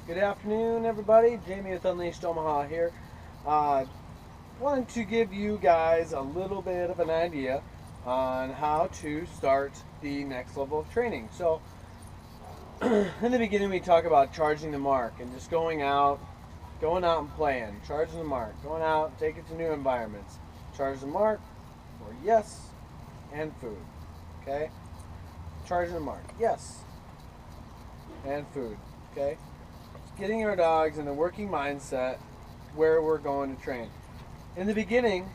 Good afternoon, everybody. Jamie with Unleashed Omaha here. Uh, Wanted to give you guys a little bit of an idea on how to start the next level of training. So, in the beginning, we talk about charging the mark and just going out and playing, charging the mark, going out, take it to new environments, charge the mark for yes and food. Okay, charging the mark, yes, and food. Okay, getting our dogs in the working mindset where we're going to train. In the beginning,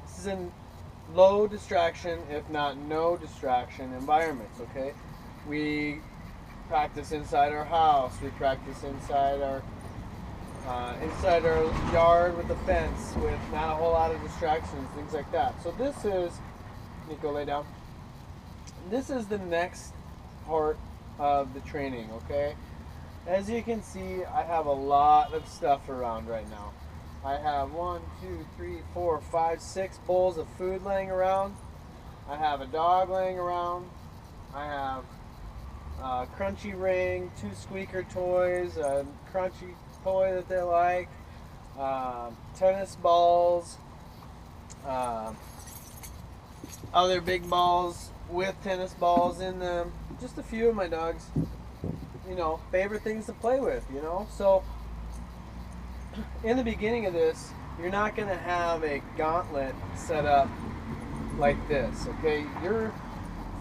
this is in low distraction, if not no distraction environments, okay? We practice inside our house, we practice inside our yard with a fence with not a whole lot of distractions, things like that. So this is, Nico, lay down. This is the next part of the training, okay? As you can see, I have a lot of stuff around right now. I have 6 bowls of food laying around. I have a dog laying around. I have a crunchy ring, 2 squeaker toys, a crunchy toy that they like, tennis balls, other big balls with tennis balls in them. Just a few of my dogs' favorite things to play with, So in the beginning of this, you're not going to have a gauntlet set up like this, okay? Your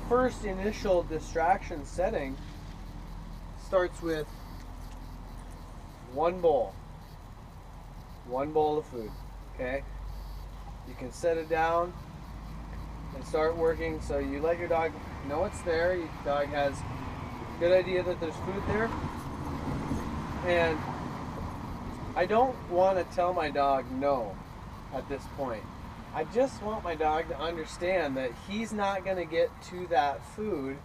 first initial distraction setting starts with one bowl of food, okay? You can set it down and start working, so you let your dog know it's there. Your dog has good idea that there's food there. And I don't want to tell my dog no at this point. I just want my dog to understand that he's not going to get to that food,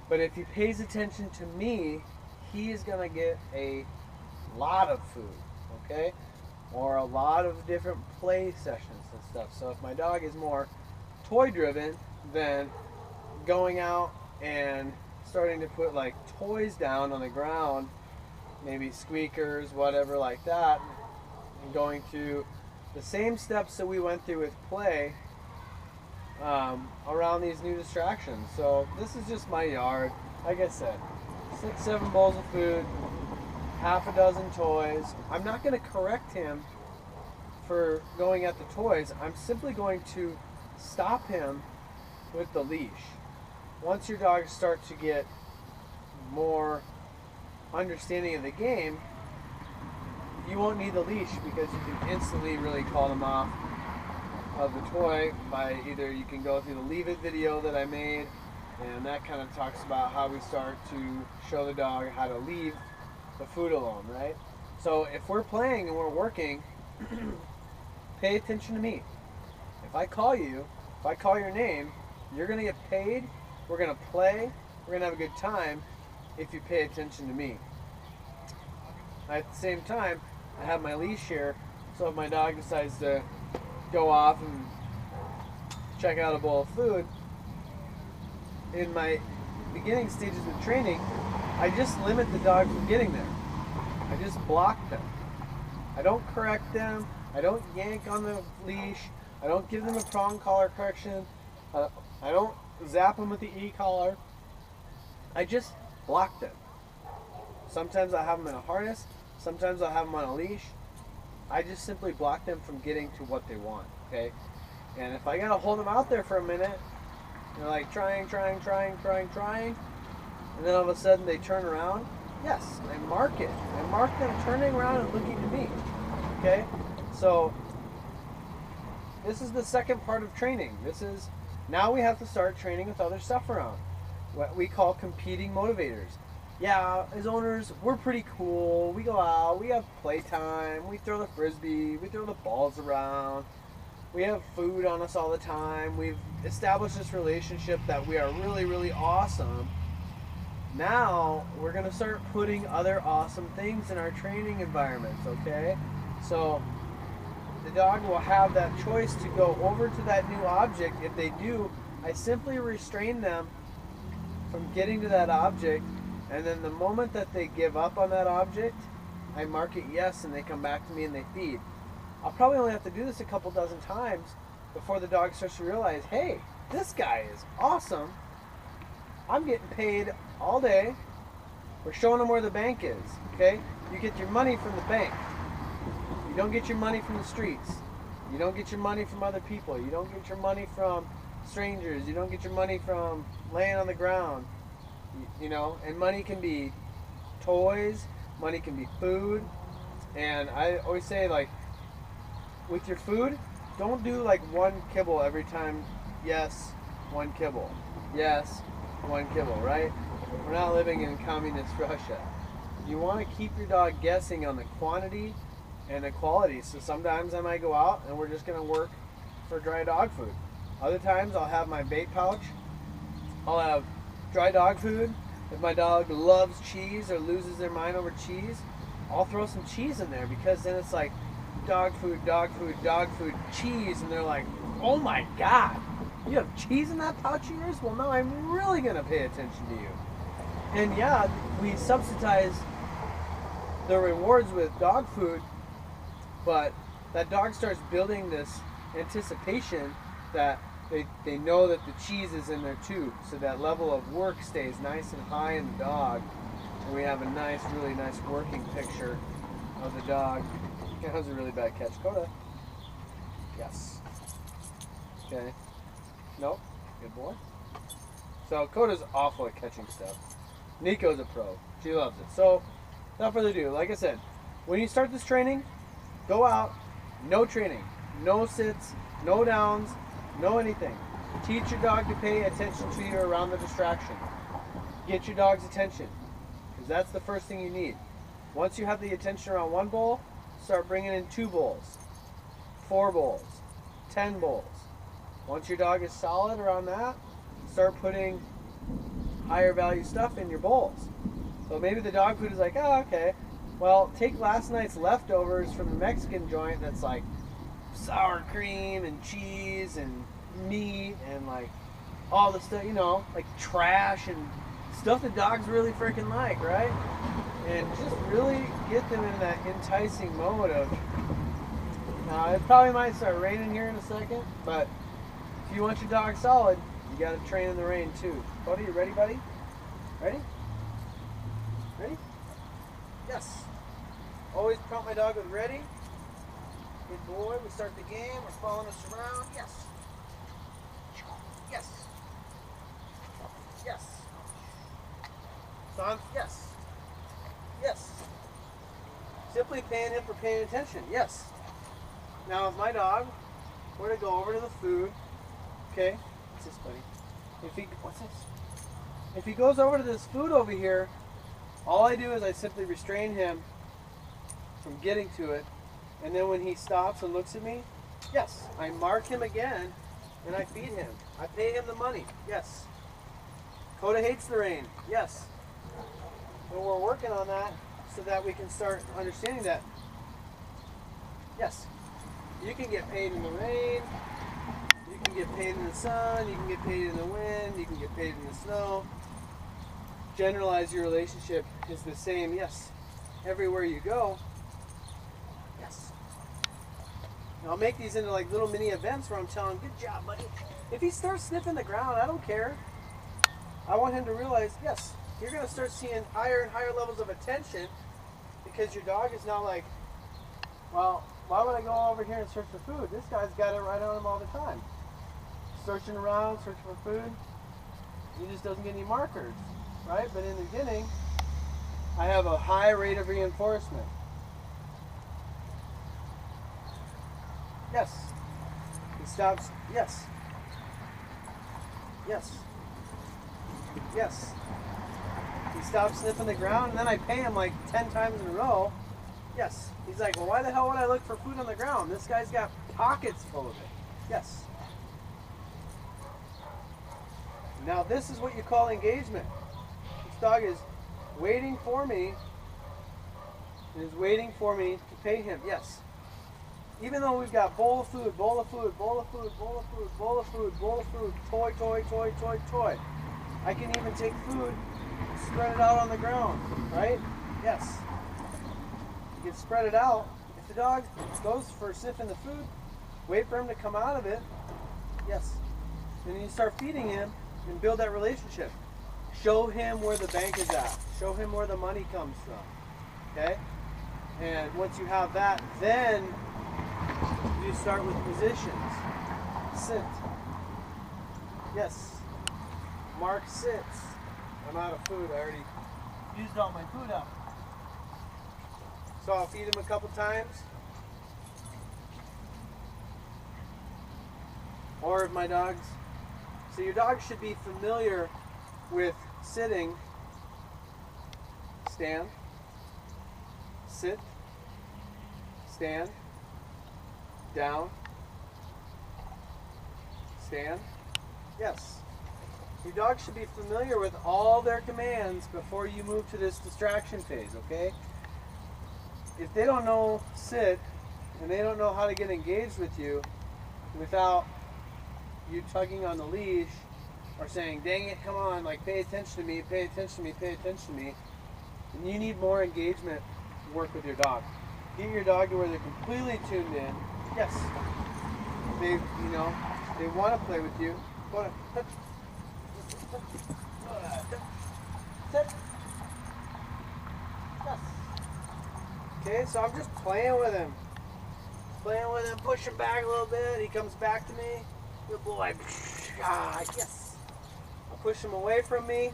but if he pays attention to me, he is going to get a lot of food, okay? Or a lot of different play sessions and stuff. So if my dog is more toy driven, then going out and starting to put like toys down on the ground, maybe squeakers, whatever like that, and going through the same steps that we went through with play around these new distractions. So this is just my yard. Like I said, 6, 7 bowls of food, half a dozen toys. I'm not going to correct him for going at the toys. I'm simply going to stop him with the leash. Once your dogs start to get more understanding of the game, you won't need the leash because you can instantly really call them off of the toy by either you can go through the Leave It video that I made, and that kind of talks about how we start to show the dog how to leave the food alone, right? So if we're playing and we're working, pay attention to me. If I call your name, you're going to get paid, we're going to play, we're going to have a good time if you pay attention to me. At the same time, I have my leash here, so if my dog decides to go off and check out a bowl of food, in my beginning stages of training, I just limit the dog from getting there. I just block them. I don't correct them. I don't yank on the leash. I don't give them a prong collar correction. I don't zap them with the e-collar. I just block them. Sometimes I have them in a harness. Sometimes I'll have them on a leash. I just simply block them from getting to what they want, okay? And if I gotta hold them out there for a minute, they're like trying, and then all of a sudden they turn around, yes, I mark it. I mark them turning around and looking to me, okay? So this is the second part of training. Now we have to start training with other stuff around, what we call competing motivators. Yeah, as owners, we're pretty cool. We go out, we have playtime, we throw the frisbee, we throw the balls around, we have food on us all the time. We've established this relationship that we are really, really awesome. Now, we're going to start putting other awesome things in our training environments, okay? So, the dog will have that choice to go over to that new object. If they do, I simply restrain them from getting to that object And then the moment that they give up on that object, I mark it yes, and they come back to me and they feed. I'll probably only have to do this a couple dozen times before the dog starts to realize, hey, this guy is awesome. I'm getting paid all day. We're showing them where the bank is, okay? You get your money from the bank. You don't get your money from the streets. You don't get your money from other people. You don't get your money from strangers. You don't get your money from laying on the ground. You know, and money can be toys, money can be food. And I always say, like, with your food, don't do like one kibble every time. Yes, one kibble. Yes, one kibble, right? We're not living in communist Russia. You want to keep your dog guessing on the quantity and the quality. So sometimes I might go out and we're just going to work for dry dog food. Other times I'll have my bait pouch. I'll have dry dog food. If my dog loves cheese or loses their mind over cheese, I'll throw some cheese in there, because then it's like dog food, dog food, dog food, cheese, and they're like, oh my God, you have cheese in that pouch of yours? Well, now I'm really going to pay attention to you. And yeah, we subsidize the rewards with dog food, but that dog starts building this anticipation that they know that the cheese is in there too. So that level of work stays nice and high in the dog. And we have a nice, really nice working picture of the dog. That was a really bad catch. Coda. Yes. Okay. Nope. Good boy. So Coda's awful at catching stuff. Nico's a pro. She loves it. So, without further ado, like I said, when you start this training, go out, no training, no sits, no downs, no anything. Teach your dog to pay attention to you around the distraction. Get your dog's attention, because that's the first thing you need. Once you have the attention around one bowl, start bringing in 2 bowls, 4 bowls, 10 bowls. Once your dog is solid around that, start putting higher value stuff in your bowls. So maybe the dog food is like, oh, okay. Well, take last night's leftovers from the Mexican joint that's like sour cream and cheese and meat and like all the stuff, you know, like trash and stuff that dogs really freaking like, right? And just really get them in that enticing mode of, now it probably might start raining here in a second, but if you want your dog solid, you got to train in the rain too. Buddy, you ready, buddy? Ready? Ready? Yes. Always prompt my dog with ready. Good boy. We start the game. We're following us around. Yes. Yes. Yes. Son. Yes. Yes. Simply paying him for paying attention. Yes. Now, if my dog were to go over to the food, okay. What's this, buddy? What's this? If he goes over to this food over here, all I do is I simply restrain him from getting to it, and then when he stops and looks at me, yes, I mark him again, and I feed him. I pay him the money, yes. Coda hates the rain, yes. And we're working on that so that we can start understanding that, yes, you can get paid in the rain, you can get paid in the sun, you can get paid in the wind, you can get paid in the snow. Generalize your relationship is the same, yes, everywhere you go, yes. And I'll make these into like little mini events where I'm telling him, good job, buddy. If he starts sniffing the ground, I don't care. I want him to realize, yes, you're going to start seeing higher and higher levels of attention, because your dog is now like, well, why would I go over here and search for food? This guy's got it right on him all the time. Searching around, searching for food. He just doesn't get any markers, right? But in the beginning, I have a high rate of reinforcement. Yes. He stops. Yes. Yes. Yes. He stops sniffing the ground, and then I pay him like 10 times in a row. Yes. He's like, well, why the hell would I look for food on the ground? This guy's got pockets full of it. Yes. Now this is what you call engagement. This dog is waiting for me, and is waiting for me to pay him. Yes. Even though we've got bowl of food, bowl of food, bowl of food, bowl of food, bowl of food, bowl of food, toy, toy, toy, toy, toy. I can even take food spread it out on the ground, right? Yes. You can spread it out. If the dog goes for sniffing the food, wait for him to come out of it. Yes. And then you start feeding him and build that relationship. Show him where the bank is at. Show him where the money comes from. Okay? And once you have that, then you start with positions. Sit. Yes. Mark sits. I'm out of food. I already used all my food up. So I'll feed him a couple times. Or if my dogs... So your dog should be familiar with sitting, stand, sit, stand, down, stand. Yes. Your dog should be familiar with all their commands before you move to this distraction phase, okay? If they don't know sit and they don't know how to get engaged with you without you tugging on the leash or saying, dang it, come on, like pay attention to me, pay attention to me, pay attention to me, then you need more engagement work with your dog. Get your dog to where they're completely tuned in. Yes. They, you know, they want to play with you. Go on, touch. Sit. Yes. Okay, so I'm just playing with him. Playing with him, push him back a little bit. He comes back to me. Good boy. Ah, yes. I push him away from me.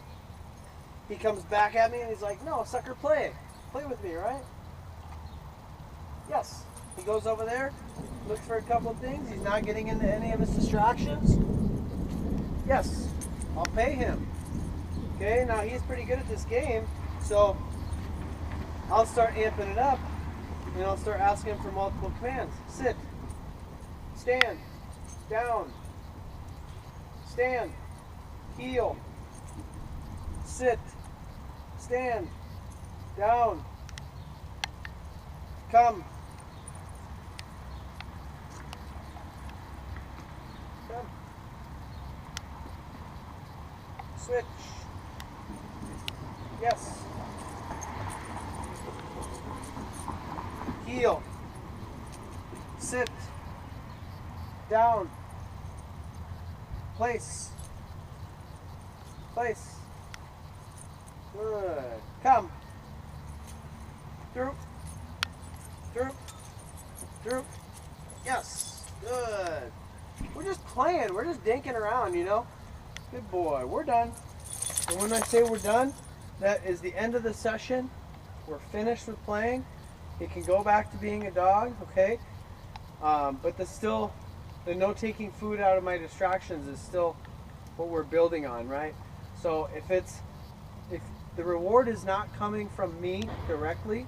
He comes back at me and he's like, no, sucker, play. Play with me, right? Yes. He goes over there, looks for a couple of things. He's not getting into any of his distractions. Yes. I'll pay him. Okay, now he's pretty good at this game, so I'll start amping it up and I'll start asking him for multiple commands. Sit. Stand. Down. Stand. Heel. Sit. Stand. Down. Come. Come. Switch. Yes. Heel. Sit. Down. Place. Place. Good. Come. Through. Through. Through. Yes. Good. We're just playing. We're just dinking around, you know. Good boy. We're done. And when I say we're done, that is the end of the session. We're finished with playing. He can go back to being a dog, okay? But the no taking food out of my distractions is still what we're building on, right? So if the reward is not coming from me directly,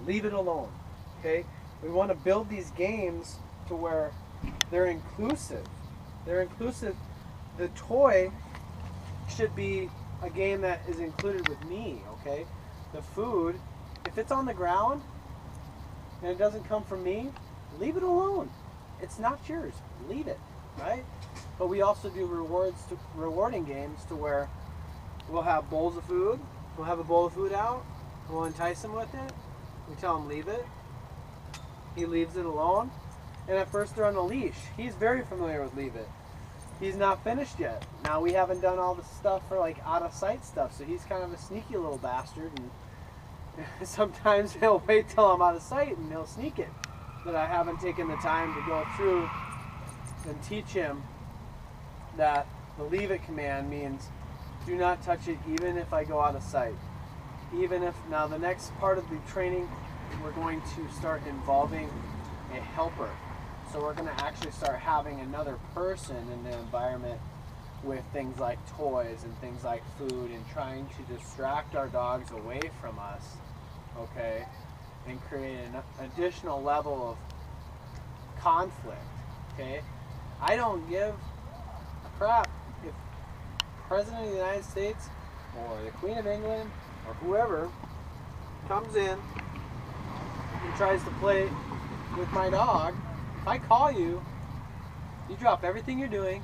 leave it alone, okay? We want to build these games to where they're inclusive. They're inclusive. The toy should be a game that is included with me, okay? The food, if it's on the ground and it doesn't come from me, leave it alone. It's not yours. Leave it, right? But we also do rewarding games to where we'll have bowls of food. We'll have a bowl of food out. We'll entice him with it. We tell him leave it. He leaves it alone. And at first they're on a leash. He's very familiar with leave it. He's not finished yet. Now we haven't done all the stuff for like out of sight stuff, so he's kind of a sneaky little bastard, and sometimes he'll wait till I'm out of sight and he'll sneak it. But I haven't taken the time to go through and teach him that the leave it command means do not touch it even if I go out of sight. Even if, now the next part of the training, we're going to start involving a helper. So we're going to actually start having another person in the environment with things like toys and things like food and trying to distract our dogs away from us, okay, and create an additional level of conflict, okay? I don't give a crap if President of the United States or the Queen of England or whoever comes in and tries to play with my dog. If I call you, you drop everything you're doing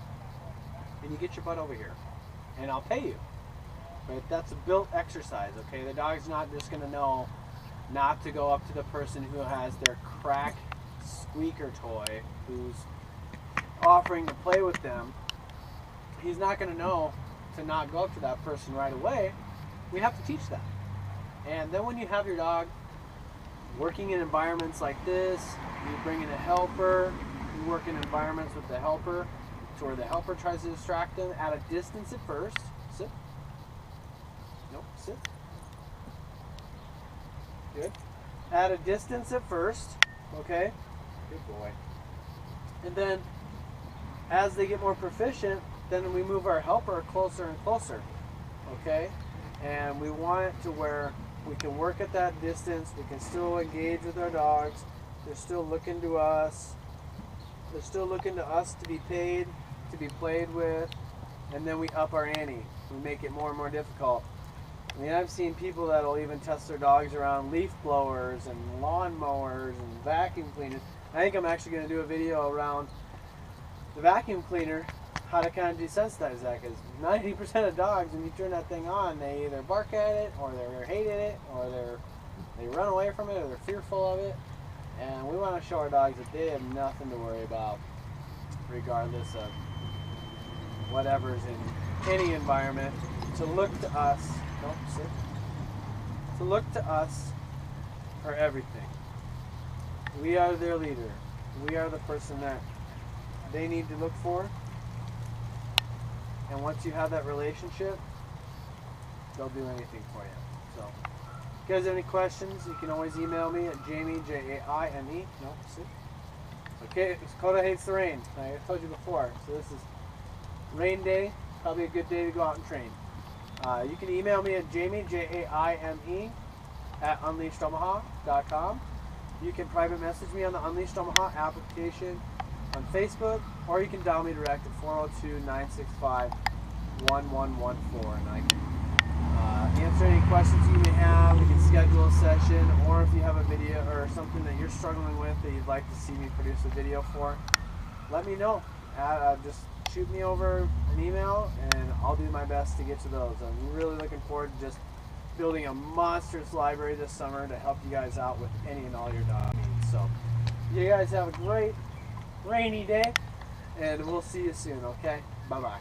and you get your butt over here and I'll pay you. Right? That's a built exercise, okay? The dog's not just going to know not to go up to the person who has their crack squeaker toy, who's offering to play with them. He's not going to know to not go up to that person right away. We have to teach that. And then when you have your dog working in environments like this, you bring in a helper, you work in environments with the helper to where the helper tries to distract them at a distance at first. Sit. Nope, sit. Good. At a distance at first, okay? Good boy. And then as they get more proficient, then we move our helper closer and closer, okay? And we want it to where we can work at that distance, we can still engage with our dogs, they're still looking to us, they're still looking to us to be paid, to be played with, and then we up our ante. We make it more and more difficult. I mean, I've seen people that'll even test their dogs around leaf blowers and lawn mowers and vacuum cleaners. I think I'm actually going to do a video around the vacuum cleaner, how to kind of desensitize that, because 90% of dogs, when you turn that thing on, they either bark at it, or they're hating it, or they run away from it, or they're fearful of it. And we want to show our dogs that they have nothing to worry about, regardless of whatever's in any environment. To look to us, don't sit. To look to us for everything. We are their leader. We are the person that they need to look for. And once you have that relationship, they'll do anything for you. So, if you guys have any questions, you can always email me at Jamie, Jaime. No, sit. Okay, Dakota hates the rain. I told you before. So this is rain day. Probably a good day to go out and train. You can email me at Jamie, Jaime, at unleashedomaha.com. You can private message me on the Unleashed Omaha application on Facebook, or you can dial me direct at 402-965-1114, and I can answer any questions you may have. We can schedule a session, or if you have a video or something that you're struggling with that you'd like to see me produce a video for, let me know. Just shoot me over an email, and I'll do my best to get to those. I'm really looking forward to just building a monstrous library this summer to help you guys out with any and all your dog needs. So, you guys have a great rainy day, and we'll see you soon, okay? Bye-bye.